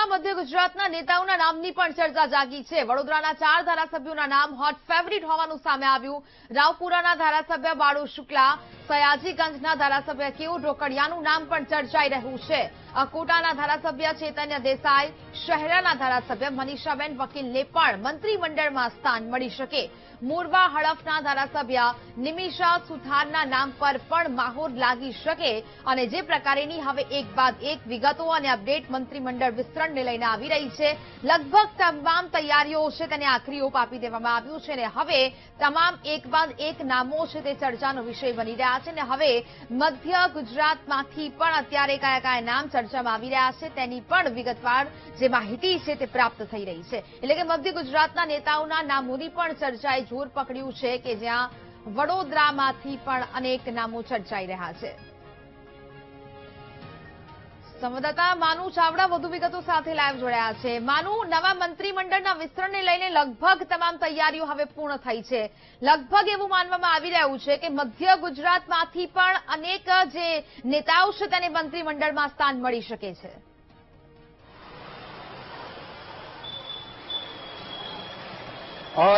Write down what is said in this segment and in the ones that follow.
વડોદરામાં મધ્ય ગુજરાતના નેતાઓના નામની પણ ચર્ચા જાગી છે। વડોદરાના 4 ધારાસભ્યોના નામ હોટ ફેવરિટ હોવાનું સામે આવ્યું। રાવપુરાના ધારાસભ્ય બાળુ શુક્લા, સયાજીગંજના ધારાસભ્ય કેયુર રોકડિયાનું નામ પણ ચર્ચાઈ રહ્યું છે। અકોટાના ધારાસભ્ય ચૈતન્ય દેસાઈ, શહેરાના ધારાસભ્ય મનીષાબેન વકીલને પણ મંત્રીમંડળમાં સ્થાન મળી શકે। મોરવા હડફના ધારાસભ્ય નિમિષા સુથારના નામ પર પણ મહોર લાગી શકે। અને જે પ્રકારેની હવે એક બાદ એક વિગતો અને અપડેટ મંત્રીમંડળ વિસ્તરણને લઈને આવી રહી છે। લગભગ તમામ તૈયારીઓ છે તેને આખરી ઓપ આપી દેવામાં આવ્યું છે અને હવે તમામ એક બાદ એક નામો છે તે ચર્ચાનો વિષય બની રહ્યા છે। અને હવે મધ્ય ગુજરાતમાંથી પણ અત્યારે કયા કયા નામ ચર્ચામાં આવી રહ્યા છે તેની પણ વિગતવાર જે માહિતી છે તે પ્રાપ્ત થઈ રહી છે। એટલે કે મધ્ય ગુજરાતના નેતાઓના નામોની પણ ચર્ચાએ જોર પકડ્યું છે કે જ્યાં વડોદરામાંથી પણ અનેક નામો ચર્ચાઈ રહ્યા છે। સંવાદદાતા માનુ ચાવડા વધુ વિગતો સાથે લાઈવ જોડાયા છે। માનુ, નવા મંત્રીમંડળના વિસ્તરણને લઈને લગભગ તમામ તૈયારીઓ હવે પૂર્ણ થઈ છે। લગભગ એવું માનવામાં આવી રહ્યું છે કે મધ્ય ગુજરાતમાંથી પણ અનેક જે નેતાઓ છે તેને મંત્રીમંડળમાં સ્થાન મળી શકે છે।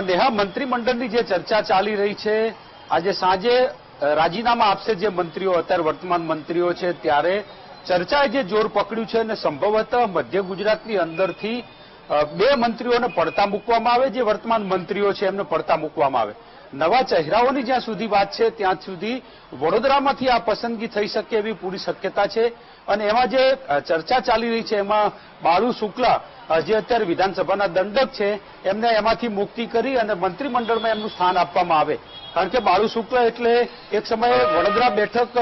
નેહા, મંત્રીમંડળની જે ચર્ચા ચાલી રહી છે, આજે સાંજે રાજીનામા આપશે જે મંત્રીઓ, અત્યારે વર્તમાન મંત્રીઓ છે, ત્યારે ચર્ચાએ જે જોર પકડ્યું છે અને સંભવતઃ મધ્ય ગુજરાતની અંદરથી 2 મંત્રીઓને પડતા મૂકવામાં આવે, જે વર્તમાન મંત્રીઓ છે એમને પડતા મૂકવામાં આવે। નવા ચહેરાઓની જ્યાં સુધી વાત છે ત્યાં સુધી વડોદરામાંથી આ પસંદગી થઈ શકે એવી પૂરી શક્યતા છે। અને એમાં જે ચર્ચા ચાલી રહી છે એમાં બાળુ શુક્લા, જે અત્યારે વિધાનસભાના દંડક છે, એમને એમાંથી મુક્તિ કરી અને મંત્રીમંડળમાં એમનું સ્થાન આપવામાં આવે। કારણ કે બાળુ શુક્લા એટલે એક સમયે વડોદરા બેઠક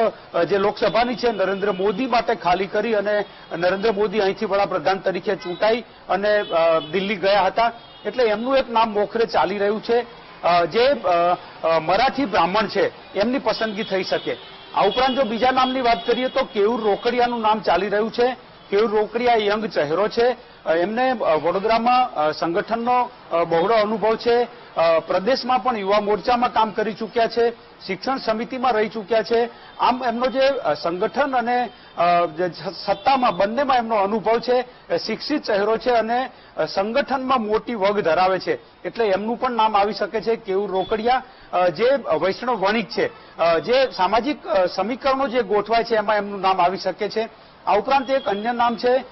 જે લોકસભાની છે નરેન્દ્ર મોદી માટે ખાલી કરી અને નરેન્દ્ર મોદી અહીંથી વડાપ્રધાન તરીકે ચૂંટાઈ અને દિલ્હી ગયા હતા, એટલે એમનું એક નામ મોખરે ચાલી રહ્યું છે, જે મરાઠી બ્રાહ્મણ છે એમની પસંદગી થઈ શકે। આ ઉપરાંત જો બીજા નામની વાત કરીએ તો કેયુર રોકડિયાનું નામ ચાલી રહ્યું છે। કેયુર રોકડિયા યંગ ચહેરો છે, એમને વડોદરામાં સંગઠનનો બહોળો અનુભવ છે, પ્રદેશમાં પણ યુવા મોરચામાં કામ કરી ચૂક્યા છે, શિક્ષણ સમિતિમાં રહી ચૂક્યા છે। આમ એમનો જે સંગઠન અને સત્તામાં બંનેમાં એમનો અનુભવ છે, શિક્ષિત ચહેરો છે અને સંગઠનમાં મોટી વગ ધરાવે છે, એટલે એમનું પણ નામ આવી શકે છે। કેયુર રોકડિયા જે વૈષ્ણવ વણિક છે, જે સામાજિક સમીકરણો જે ગોઠવાય છે એમાં એમનું નામ આવી શકે છે। આ ઉપરાંત એક અન્ય નામ છે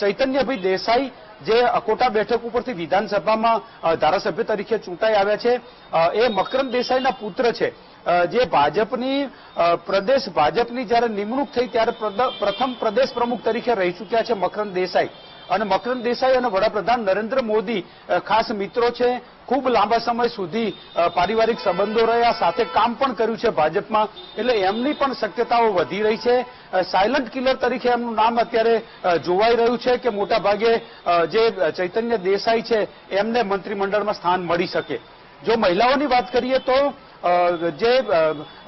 ચૈતન્યભાઈ દેસાઈ, જે અકોટા બેઠક ઉપરથી વિધાનસભામાં ધારાસભ્ય તરીકે ચૂંટાઈ આવ્યા છે। એ મકરંદ દેસાઈના પુત્ર છે, જે ભાજપની જ્યારે નિમણૂક થઈ ત્યારે પ્રથમ પ્રદેશ પ્રમુખ તરીકે રહી ચૂક્યા છે મકરંદ દેસાઈ। અને મકરંદ દેસાઈ અને વડાપ્રધાન નરેન્દ્ર મોદી ખાસ મિત્રો છે, ખૂબ લાંબા સમય સુધી પારિવારિક સંબંધો રહ્યા, સાથે કામ પણ કર્યું છે ભાજપમાં, એટલે એમની પણ શક્યતાઓ વધી રહી છે। સાયલન્ટ કિલર તરીકે એમનું નામ અત્યારે જોવાઈ રહ્યું છે કે મોટા ભાગે જે ચૈતન્ય દેસાઈ છે એમને મંત્રીમંડળમાં સ્થાન મળી શકે। જો મહિલાઓની વાત કરીએ તો જે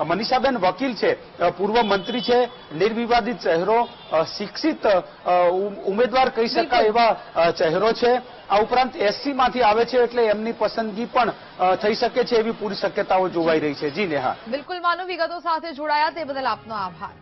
મનીષાબેન વકીલ છે, પૂર્વ મંત્રી છે, નિર્વિવાદિત ચહેરો, શિક્ષિત ઉમેદવાર કહી શકાય એવા ચહેરો છે। આ ઉપરાંત એસસી માંથી આવે છે, એટલે એમની પસંદગી પણ થઈ શકે છે એવી પૂરી શક્યતાઓ જોવાઈ રહી છે। જી નેહા, બિલકુલ માનવ, વિગતો સાથે જોડાયા તે બદલ આપનો આભાર।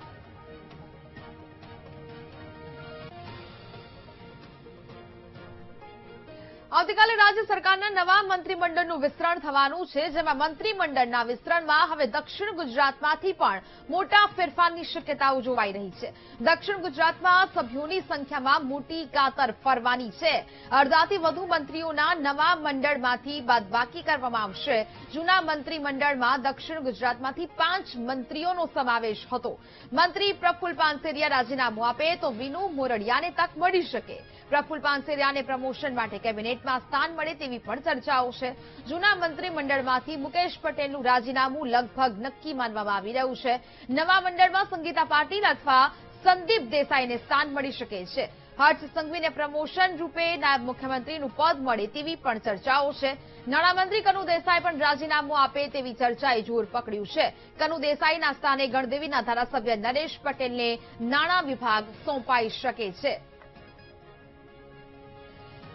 આવતીકાલે રાજ્ય સરકારના નવા મંત્રીમંડળનું વિસ્તરણ થવાનું છે, જેમાં મંત્રીમંડળના વિસ્તરણમાં હવે દક્ષિણ ગુજરાતમાંથી પણ મોટા ફેરફારની શક્યતાઓ જોવાઈ રહી છે। દક્ષિણ ગુજરાતમાં સભ્યોની સંખ્યામાં મોટી કાતર ફરવાની છે। અડધાથી વધુ મંત્રીઓના નવા મંડળમાંથી બાદબાકી કરવામાં આવશે। જૂના મંત્રીમંડળમાં દક્ષિણ ગુજરાતમાંથી 5 મંત્રીઓનો સમાવેશ હતો। મંત્રી પ્રફુલ્લ પાનસેરિયા રાજીનામું આપે તો વિનુ મોરડિયાને તક મળી શકે। પ્રફુલ્લ પાનસેરિયાને પ્રમોશન માટે કેબિનેટમાં સ્થાન મળે તેવી પણ ચર્ચાઓ છે। જૂના મંત્રીમંડળમાંથી મુકેશ પટેલનું રાજીનામું લગભગ નક્કી માનવામાં આવી રહ્યું છે। નવા મંડળમાં સંગીતા પાટીલ અથવા સંદીપ દેસાઈને સ્થાન મળી શકે છે। હર્ષ સંઘવીને પ્રમોશન રૂપે નાયબ મુખ્યમંત્રીનું પદ મળે તેવી પણ ચર્ચાઓ છે। નાણામંત્રી કનુ દેસાઈ પણ રાજીનામું આપે તેવી ચર્ચાએ જોર પકડ્યું છે। કનુ દેસાઈના સ્થાને ગણદેવીના ધારાસભ્ય નરેશ પટેલને નાણાં વિભાગ સોંપાઈ શકે છે।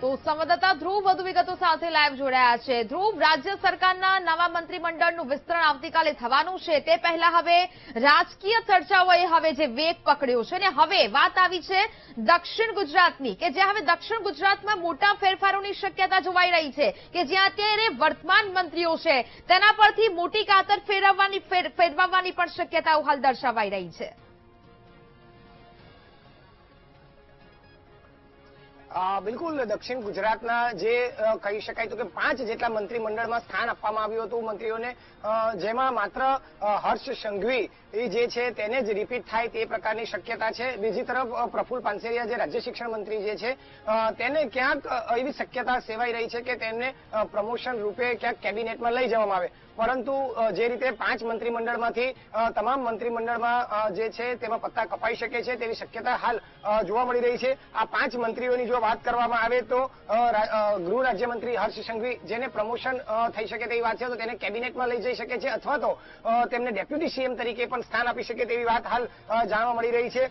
તો સંવાદદાતા ધ્રુવ વધુ વિગતો સાથે લાઈવ જોડાયા છે. ધ્રુવ, રાજ્ય સરકારના નવા મંત્રીમંડળનું વિસ્તરણ આવતીકાલે થવાનું છે. તે પહેલા હવે રાજકીય ચર્ચાઓએ હવે જે વેગ પકડ્યો છે ને હવે વાત આવી છે દક્ષિણ ગુજરાતની, કે જ્યાં હવે દક્ષિણ ગુજરાતમાં મોટા ફેરફારોની શક્યતા જોવાઈ રહી છે, કે જ્યાં અત્યારે વર્તમાન મંત્રીઓ છે તેના પરથી મોટી કાતર ફેરવવાની પણ શક્યતાઓ હાલ દર્શાવાઈ રહી છે. બિલકુલ, દક્ષિણ ગુજરાતના જે કહી શકાય તો કે 5 જેટલા મંત્રીમંડળમાં સ્થાન આપવામાં આવ્યું હતું મંત્રીઓને, જેમાં માત્ર હર્ષ સંઘવી જે છે તેને જ રિપીટ થાય તે પ્રકારની શક્યતા છે. બીજી તરફ પ્રફુલ્લ પાનસેરિયા જે રાજ્ય શિક્ષણ મંત્રી જે છે તેને ક્યાંક એવી શક્યતા સેવાઈ રહી છે કે તેમને પ્રમોશન રૂપે ક્યાંક કેબિનેટમાં લઈ જવામાં આવે. પરંતુ જે રીતે 5 મંત્રીમંડળમાંથી તમામ મંત્રીમંડળમાં જે છે તેમાં પત્તા કપાઈ શકે છે તેવી શક્યતા હાલ જોવા મળી રહી છે. આ 5 મંત્રીઓની જો વાત કરવામાં આવે તો ગૃહ રાજ્યમંત્રી હર્ષ સંઘવી, જેને પ્રમોશન થઈ શકે તેવી વાત છે તો તેને કેબિનેટમાં લઈ જઈ શકે છે, અથવા તો તેમને ડેપ્યુટી સીએમ તરીકે પણ સ્થાન આપી શકે તેવી વાત હાલ જાણવા મળી રહી છે.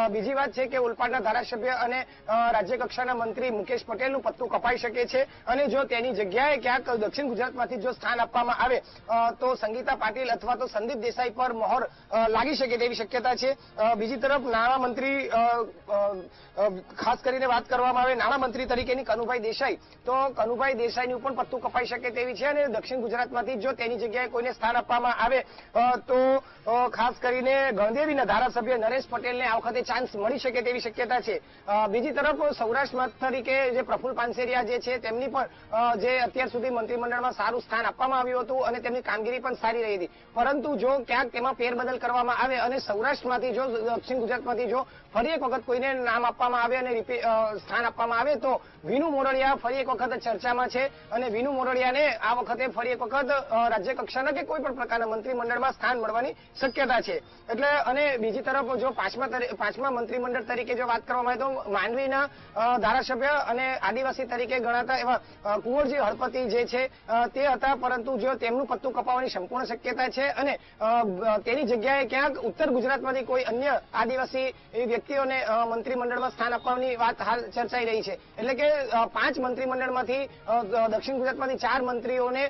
બીજી વાત છે કે ઓલપાડના ધારાસભ્ય અને રાજ્ય કક્ષાના મંત્રી મુકેશ પટેલનું પત્તું કપાઈ શકે છે, અને જો તેની જગ્યાએ ક્યાંક દક્ષિણ ગુજરાતમાંથી જો સ્થાન આપવામાં આવે તો સંગીતા પાટીલ અથવા તો સંદીપ દેસાઈ પર મહોર લાગી શકે તેવી શક્યતા છે. બીજી તરફ નાણામંત્રી, ખાસ કરીને વાત કરવામાં આવે નાણામંત્રી તરીકેની કનુભાઈ દેસાઈ, તો કનુભાઈ દેસાઈનું પણ પત્તું કપાઈ શકે તેવી છે, અને દક્ષિણ ગુજરાતમાંથી જો તેની જગ્યાએ કોઈને સ્થાન આપવામાં આવે તો ખાસ કરીને ગણદેવીના ધારાસભ્ય નરેશ પટેલને આ વખતે ચાન્સ મળી શકે તેવી શક્યતા છે. બીજી તરફ સૌરાષ્ટ્ર તરીકે જે પ્રફુલ્લ પાનસેરિયા જે છે તેમની પણ જે અત્યાર સુધી મંત્રીમંડળમાં સારું સ્થાન આપવામાં આવ્યું હતું અને તેમની કામગીરી પણ સારી રહી હતી, પરંતુ જો ક્યાંક તેમાં ફેરબદલ કરવામાં આવે અને સૌરાષ્ટ્રમાંથી જો દક્ષિણ ગુજરાતમાંથી જો ફરી એક વખત કોઈને નામ આપવામાં આવે અને સ્થાન આપવામાં આવે તો વિનુ મોરડિયા ફરી એક વખત ચર્ચામાં છે, અને વિનુ મોરડિયાને આ વખતે ફરી એક વખત રાજ્ય કક્ષાના કે કોઈ પણ પ્રકારના મંત્રીમંડળમાં સ્થાન મળવાની શક્યતા છે. એટલે અને બીજી તરફ જો પાંચમા મંત્રીમંડળ તરીકે જો વાત કરવામાં આવે તો માંડવીના ધારાસભ્ય અને આદિવાસી તરીકે ગણાતા એવા કુંવરજી હળપતિ જે છે તે હતા, પરંતુ જો તેમનું પત્તું કપાવવાની સંપૂર્ણ શક્યતા છે, અને તેની જગ્યાએ ક્યાંક ઉત્તર ગુજરાતમાંથી કોઈ અન્ય આદિવાસી વ્યક્તિઓને મંત્રીમંડળમાં સ્થાન આપવાની વાત હાલ ચર્ચાઈ રહી છે. એટલે કે 5 મંત્રીમંડળમાંથી દક્ષિણ ગુજરાતમાંથી 4 મંત્રીઓને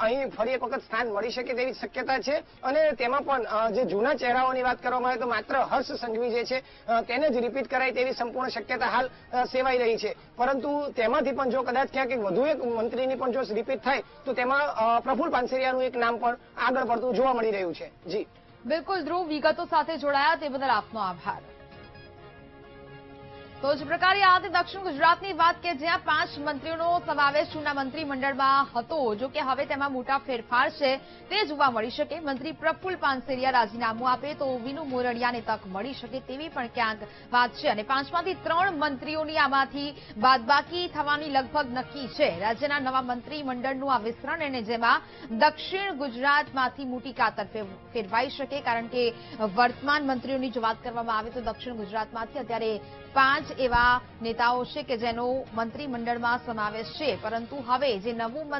અહીં ફરી એક વખત સ્થાન મળી શકે તેવી શક્યતા છે, અને તેમાં પણ જે જૂના ચહેરાઓની વાત કરવામાં આવે તો માત્ર હર્ષ સંઘવી જે છે તેને જ રિપીટ કરાય તેવી સંપૂર્ણ શક્યતા હાલ સેવાઈ રહી છે. પરંતુ તેમાંથી પણ જો કદાચ ક્યાંક વધુ એક મંત્રીની પણ જો રિપીટ થાય તો તેમાં પ્રફુલ્લ પાનસેરિયાનું એક નામ પણ આગળ પડતું જોવા મળી રહ્યું છે. જી બિલકુલ ધ્રુવ, વિગતો સાથે જોડાયા તે બદલ આપનો આભાર. તો જ પ્રકારે આ હતી દક્ષિણ ગુજરાતની વાત, કે જ્યાં 5 મંત્રીઓનો સમાવેશ જૂના મંત્રીમંડળમાં હતો, જો કે હવે તેમાં મોટા ફેરફાર છે તે જોવા મળી શકે. મંત્રી પ્રફુલ્લ પાનસેરિયા રાજીનામું આપે તો વિનુ મોરડિયાને તક મળી શકે તેવી પણ ક્યાંક વાત છે, અને 5માંથી 3 મંત્રીઓની આમાંથી બાદબાકી થવાની લગભગ નક્કી છે. રાજ્યના નવા મંત્રીમંડળનું આ વિસ્તરણ, અને જેમાં દક્ષિણ ગુજરાતમાંથી મોટી કાતર ફેરવાઈ શકે, કારણ કે વર્તમાન મંત્રીઓની જો વાત કરવામાં આવે તો દક્ષિણ ગુજરાતમાંથી અત્યારે 5 એવા નેતાઓ છે કે જેનો મંત્રીમંડળમાં સમાવેશ છે, પરંતુ હવે જે નવું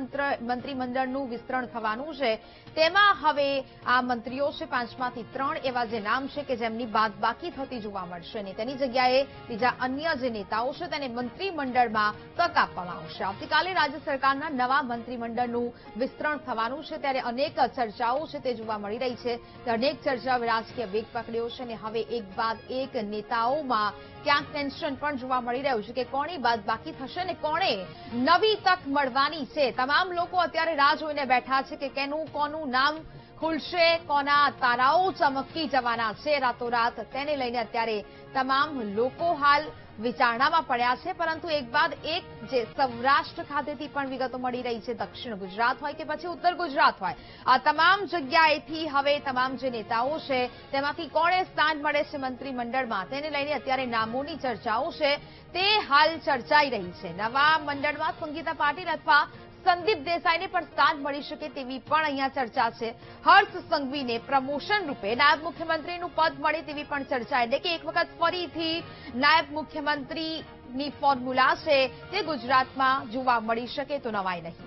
મંત્રીમંડળનું વિસ્તરણ થવાનું છે તેમાં હવે આ મંત્રીઓ છે 5માંથી 3 એવા જે નામ છે કે જેમની બાદબાકી થતી જોવા મળશે, અને તેની જગ્યાએ બીજા અન્ય જે નેતાઓ છે તેને મંત્રીમંડળમાં તક આપવામાં આવશે. આવતીકાલે રાજ્ય સરકારના નવા મંત્રીમંડળનું વિસ્તરણ થવાનું છે, ત્યારે અનેક ચર્ચાઓ છે તે જોવા મળી રહી છે. અનેક ચર્ચાઓ રાજકીય વેગ પકડ્યો છે, અને હવે એક બાદ એક નેતાઓમાં ક્યાંક ટેન્શન પણ જોવા મળી રહ્યું છે કે કોની બાદબાકી થશે ને કોને નવી તક મળવાની છે. તમામ લોકો અત્યારે રાહ જોઈને બેઠા છે કે કોનું નામ ખુલશે, કોના તારાઓ ચમકી જવાના છે રાતોરાત, તેને લઈને અત્યારે તમામ લોકો હાલ વિચારણામાં પડ્યા છે. પરંતુ એક બાદ એક જે સૌરાષ્ટ્ર ખાતેથી પણ વિગતો મળી રહી છે, દક્ષિણ ગુજરાત હોય કે પછી ઉત્તર ગુજરાત હોય, આ તમામ જગ્યાએથી હવે તમામ જે નેતાઓ છે તેમાંથી કોને સ્થાન મળે છે મંત્રીમંડળમાં, તેને લઈને અત્યારે નામોની ચર્ચાઓ છે તે હાલ ચર્ચાઈ રહી છે. નવા મંડળમાં સંગીતા પાટીલ અથવા સંદીપ દેસાઈને પણ સ્થાન મળી શકે તેવી પણ અહીંયા ચર્ચા છે. હર્ષ સંઘવીને પ્રમોશન રૂપે નાયબ મુખ્યમંત્રીનું પદ મળે તેવી પણ ચર્ચા, એટલે કે એક વખત ફરીથી નાયબ મુખ્યમંત્રીની ફોર્મ્યુલા છે તે ગુજરાતમાં જોવા મળી શકે તો નવાઈ નહીં.